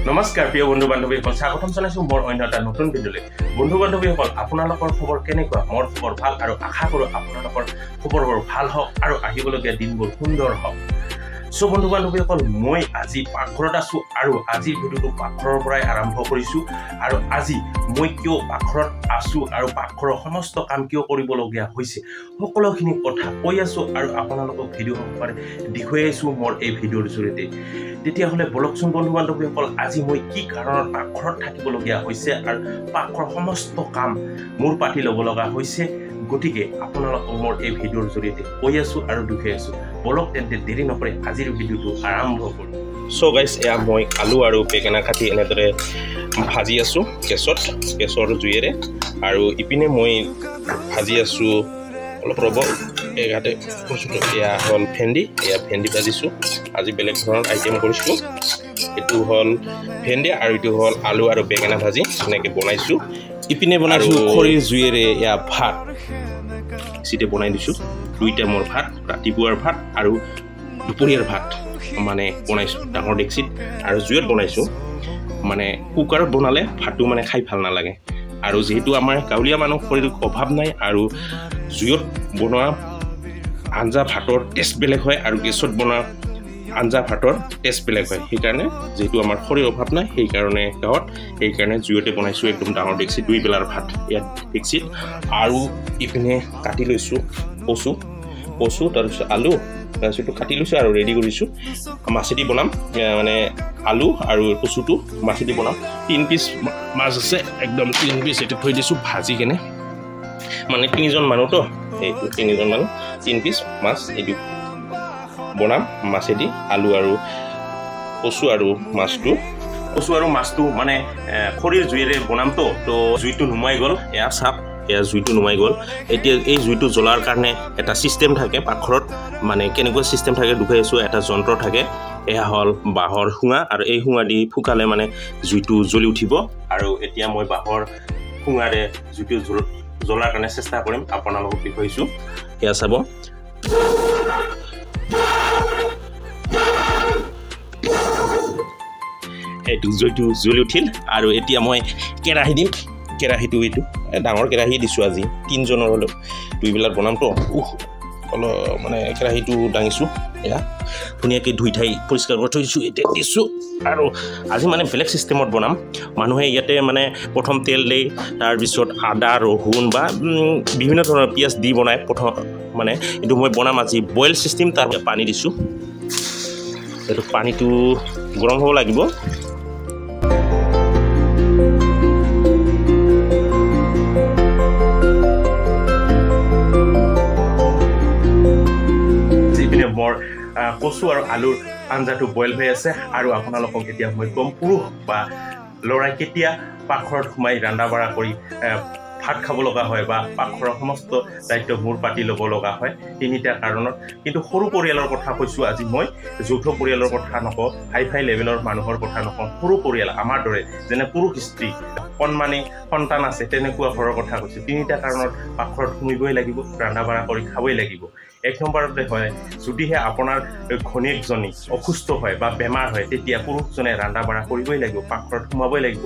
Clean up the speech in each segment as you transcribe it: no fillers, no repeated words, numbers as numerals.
নমস্কাৰ প্ৰিয় বন্ধু বান্ধৱীসকল, স্বাগতম জনাইছো মোৰ অন্য এটা নতুন ভিডিঅ'লৈ। বন্ধু বান্ধৱীসকল, আপোনালোকৰ খবৰ কেনেকুৱা? মোৰ খবৰ ভাল আৰু আশা কৰোঁ আপোনালোকৰ খবৰবোৰ ভাল হওক আৰু আহিবলগীয়া দিনবোৰ সুন্দৰ হওক। সো বন্ধু বান্ধৱীসকল, মই আজি পাকঘৰত আছোঁ আৰু আজিৰ ভিডিঅ'টো পাকঘৰৰ পৰাই আৰম্ভ কৰিছোঁ। আৰু আজি মই কিয় পাকঘৰত আছোঁ আৰু পাকঘৰৰ সমস্ত কাম কিয় কৰিবলগীয়া হৈছে সকলোখিনি কথা কৈ আছোঁ আৰু আপোনালোকক ভিডিঅ' সহকাৰে দেখুৱাই আছোঁ মোৰ এই ভিডিঅ'ৰ জৰিয়তে। তেতিয়াহ'লে বলকচোন বন্ধু বান্ধৱীসকল, আজি মই কি কাৰণত পাকঘৰত থাকিবলগীয়া হৈছে আৰু পাকঘৰৰ সমস্ত কাম মোৰ পাতি ল'ব লগা হৈছে, গতিকে আপোনালোকক মোৰ এই ভিডিঅ'ৰ জৰিয়তে কৈ আছোঁ আৰু দেখুৱাই আছোঁ। বলক তেন্তে দেৰি নকৰি আজিৰ ভিডিঅ'টো আৰম্ভ কৰোঁ। চ' গাইজ, এয়া মই আলু আৰু বেঙেনা কাটি এনেদৰে ভাজি আছোঁ গেছৰ জুইয়েৰে। আৰু ইপিনে মই ভাজি আছোঁ অলপ ৰ'ব এঘাতে বস্তুটো। এয়া হ'ল ভেন্দি, এয়া ভেন্দি ভাজিছোঁ। আজি বেলেগ ধৰণৰ আইটেম কৰিছোঁ। এইটো হ'ল ভেন্দি আৰু এইটো হ'ল আলু আৰু বেঙেনা ভাজি এনেকৈ বনাইছোঁ। ইপিনে বনাইছোঁ খৰিৰ জুইয়েৰে এয়া ভাত চিটে বনাই দিছোঁ। দুইটা মোৰ ভাত, ৰাতিপুৱাৰ ভাত আৰু দুপৰীয়াৰ ভাত মানে বনাইছোঁ ডাঙৰ ডেক্সিত আৰু জুইত বনাইছোঁ। মানে কুকাৰত বনালে ভাতটো মানে খাই ভাল নালাগে। আৰু যিহেতু আমাৰ গাঁৱলীয়া মানুহ খৰিৰ অভাৱ নাই আৰু জুইত বনোৱা আঞ্জা ভাতৰ টেষ্ট বেলেগ হয় আৰু গেছত বনোৱা আঞ্জা ভাতৰ টেষ্ট বেলেগ হয়। সেইকাৰণে যিহেতু আমাৰ খৰিৰ অভাৱ নাই সেইকাৰণে সেইকাৰণে জুইতে বনাইছোঁ একদম ডাঙৰ ডেক্সিত দুই বেলাৰ ভাত ইয়াত ডেক্সিত। আৰু ইপিনে কাটি লৈছোঁ কচু তাৰপিছত আলু তাৰপিছত কাটি লৈছোঁ আৰু ৰেডি কৰিছোঁ। মাছেদি বনাম, মানে আলু আৰু কচুটো মাছেদি বনাম। 3 পিচ মাছ আছে, একদম 3 পিচ এইটো থৈ দিছোঁ ভাজি কেনে। মানে 3জন মানুহতো, এইটো 3জন মানুহ 3 পিচ মাছ এইটো বনাম মাছেদি। আলু আৰু কচু আৰু মাছটো মানে খৰিৰ জুইৰে বনামতো, তো জুইটো নুমাই গ'ল। এয়া জুইটো নুমাই গ'ল। এতিয়া এই জুইটো জ্বলাৰ কাৰণে এটা ছিষ্টেম থাকে পাকঘৰত। মানে কেনেকুৱা ছিষ্টেম থাকে দেখুৱাই আছোঁ। এটা যন্ত্ৰ থাকে, এয়া হ'ল বাঁহৰ শুঙা আৰু এই শুঙা দি ফুকালে মানে জুইটো জ্বলি উঠিব। আৰু এতিয়া মই বাঁহৰ শুঙাৰে জুইটো জ্বলাৰ কাৰণে চেষ্টা কৰিম, আপোনালোকক দেখুৱাইছোঁ। এয়া চাব, এইটো জুইটো জ্বলি উঠিল। আৰু এতিয়া মই কেৰাহী দিম। কেৰাহীটো এইটো ডাঙৰ কেৰাহী দিছোঁ। আজি 3জনৰ হ'লেও দুই বেলাত বনামতো, অলপ মানে কেৰাহীটো দাঙিছোঁ। এয়া ধুনীয়াকৈ ধুই ঠাই পৰিষ্কাৰ কৰি থৈছোঁ, এতিয়া দিছোঁ। আৰু আজি মানে বেলেগ ছিষ্টেমত বনাম। মানুহে ইয়াতে মানে প্ৰথম তেল দিয়ে, তাৰপিছত আদা ৰহুন বা বিভিন্ন ধৰণৰ পিঁয়াজ দি বনায় প্ৰথম। মানে এইটো মই বনাম আজি বইল ছিষ্টেম। তাৰ পানী দিছোঁ, এইটো পানীটো গৰম হ'ব লাগিব। মোৰ কচু আৰু আলুৰ আঞ্জাটো বইল হৈ আছে। আৰু আপোনালোকক এতিয়া মই ক'ম, পুৰুষ বা ল'ৰাই কেতিয়া পাকঘৰত সোমাই ৰন্ধা বঢ়া কৰি ভাত খাব লগা হয় বা পাকঘৰৰ সমস্ত দায়িত্ব মূৰ পাতি ল'ব লগা হয় 3টা কাৰণত। কিন্তু সৰু পৰিয়ালৰ কথা কৈছোঁ আজি মই, যৌথ পৰিয়ালৰ কথা নকওঁ, হাই লেভেলৰ মানুহৰ কথা নকওঁ। সৰু পৰিয়াল আমাৰ দৰে, যেনে পুৰুষ স্ত্ৰী কণমানি সন্তান আছে, তেনেকুৱা ঘৰৰ কথা কৈছোঁ। 3টা কাৰণত পাকঘৰত সোমাবই লাগিব, ৰন্ধা বঢ়া কৰি খাবই লাগিব। 1 নম্বৰতে হয়, যদিহে আপোনাৰ ঘনীয়েকজনী অসুস্থ হয় বা বেমাৰ হয়, তেতিয়া পুৰুষজনে ৰন্ধা বঢ়া কৰিবই লাগিব, পাকঘৰত সোমাবই লাগিব।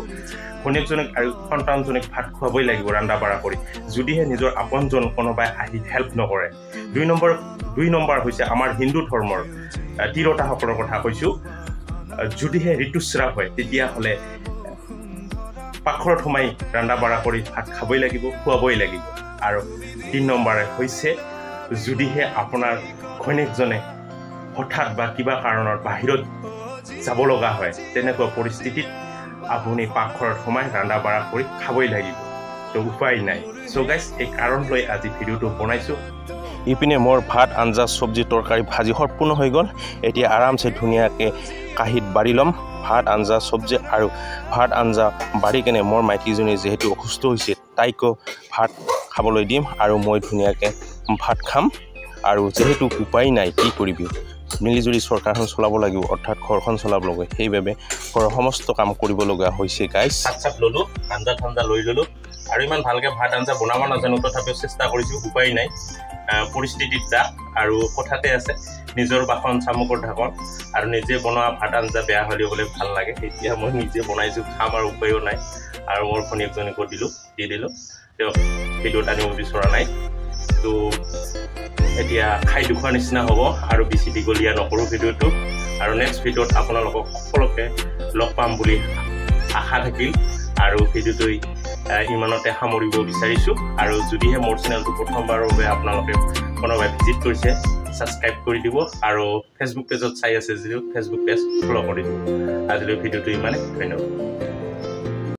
ঘনীয়েকজনক আৰু সন্তানজনক ভাত খুৱাবই লাগিব ৰন্ধা বঢ়া কৰি, যদিহে নিজৰ আপোনজন কোনোবাই আহি হেল্প নকৰে। 2 নম্বৰ হৈছে আমাৰ হিন্দু ধৰ্মৰ তিৰোতাসকলৰ কথা কৈছোঁ। যদিহে ঋতুস্ৰাৱ হয় তেতিয়াহ'লে পাকঘৰত সোমাই ৰন্ধা বঢ়া কৰি ভাত খাবই লাগিব, খুৱাবই লাগিব। আৰু 3 নম্বৰে হৈছে, যদিহে আপোনাৰ ঘৈণীয়েকজনে হঠাৎ বা কিবা কাৰণত বাহিৰত যাব লগা হয়, তেনেকুৱা পৰিস্থিতিত আপুনি পাকঘৰত সোমাই ৰন্ধা বঢ়া কৰি খাবই লাগিব, তো উপায় নাই। চ' গাইজ, এই কাৰণ লৈ আজি ভিডিঅ'টো বনাইছোঁ। ইপিনে মোৰ ভাত আঞ্জা চব্জি তৰকাৰী ভাজি সম্পূৰ্ণ হৈ গ'ল। এতিয়া আৰামছে ধুনীয়াকৈ কাঁহীত বাঢ়ি ল'ম ভাত আঞ্জা চব্জি। আৰু ভাত আঞ্জা বাঢ়ি কেনে মোৰ মাইকীজনী যিহেতু অসুস্থ হৈছে, তাইকো ভাত খাবলৈ দিম আৰু মই ধুনীয়াকৈ ভাত খাম। আৰু যিহেতু উপায় নাই, কি কৰিবি, মিলিজুলি চৰকাৰখন চলাব লাগিব, অৰ্থাৎ ঘৰখন চলাব লাগিব। সেইবাবে ঘৰৰ সমস্ত কাম কৰিবলগীয়া হৈছে গাইজ। ভাত ল'লোঁ, আঞ্জা লৈ ল'লোঁ। আৰু ইমান ভালকৈ ভাত আঞ্জা বনাব নাজানো, তথাপিও চেষ্টা কৰিছোঁ, উপায় নাই। পৰিস্থিতিত যাক আৰু কথাতে আছে নিজৰ বাসন চামুকৰ ঢাকন আৰু নিজে বনোৱা ভাত আঞ্জা বেয়া হ'লে বোলে ভাল লাগে এতিয়া মই নিজে বনাইছোঁ খাম আৰু উপায়ো নাই আৰু মোৰ ভনীয়েকজনীকো দি দিলোঁ তেওঁক ভিডিঅ'ত আনিব বিচৰা নাই তো এতিয়া খাই দুখোৱাৰ নিচিনা হ'ব আৰু বেছি দীঘলীয়া নকৰোঁ ভিডিঅ'টো আৰু নেক্সট ভিডিঅ'ত আপোনালোকক সকলোকে লগ পাম বুলি আশা থাকিল আৰু ভিডিঅ'টো ইমানতে সামৰিব বিচাৰিছোঁ আৰু যদিহে মোৰ চেনেলটো প্ৰথমবাৰৰ বাবে আপোনালোকে কোনোবাই ভিজিট কৰিছে ছাবস্ক্ৰাইব কৰি দিব আৰু ফেচবুক পেজত চাই আছে যদিও ফেচবুক পেজ ফ'ল' কৰি দিব আজিলৈ ভিডিঅ'টো ইমানে ধন্যবাদ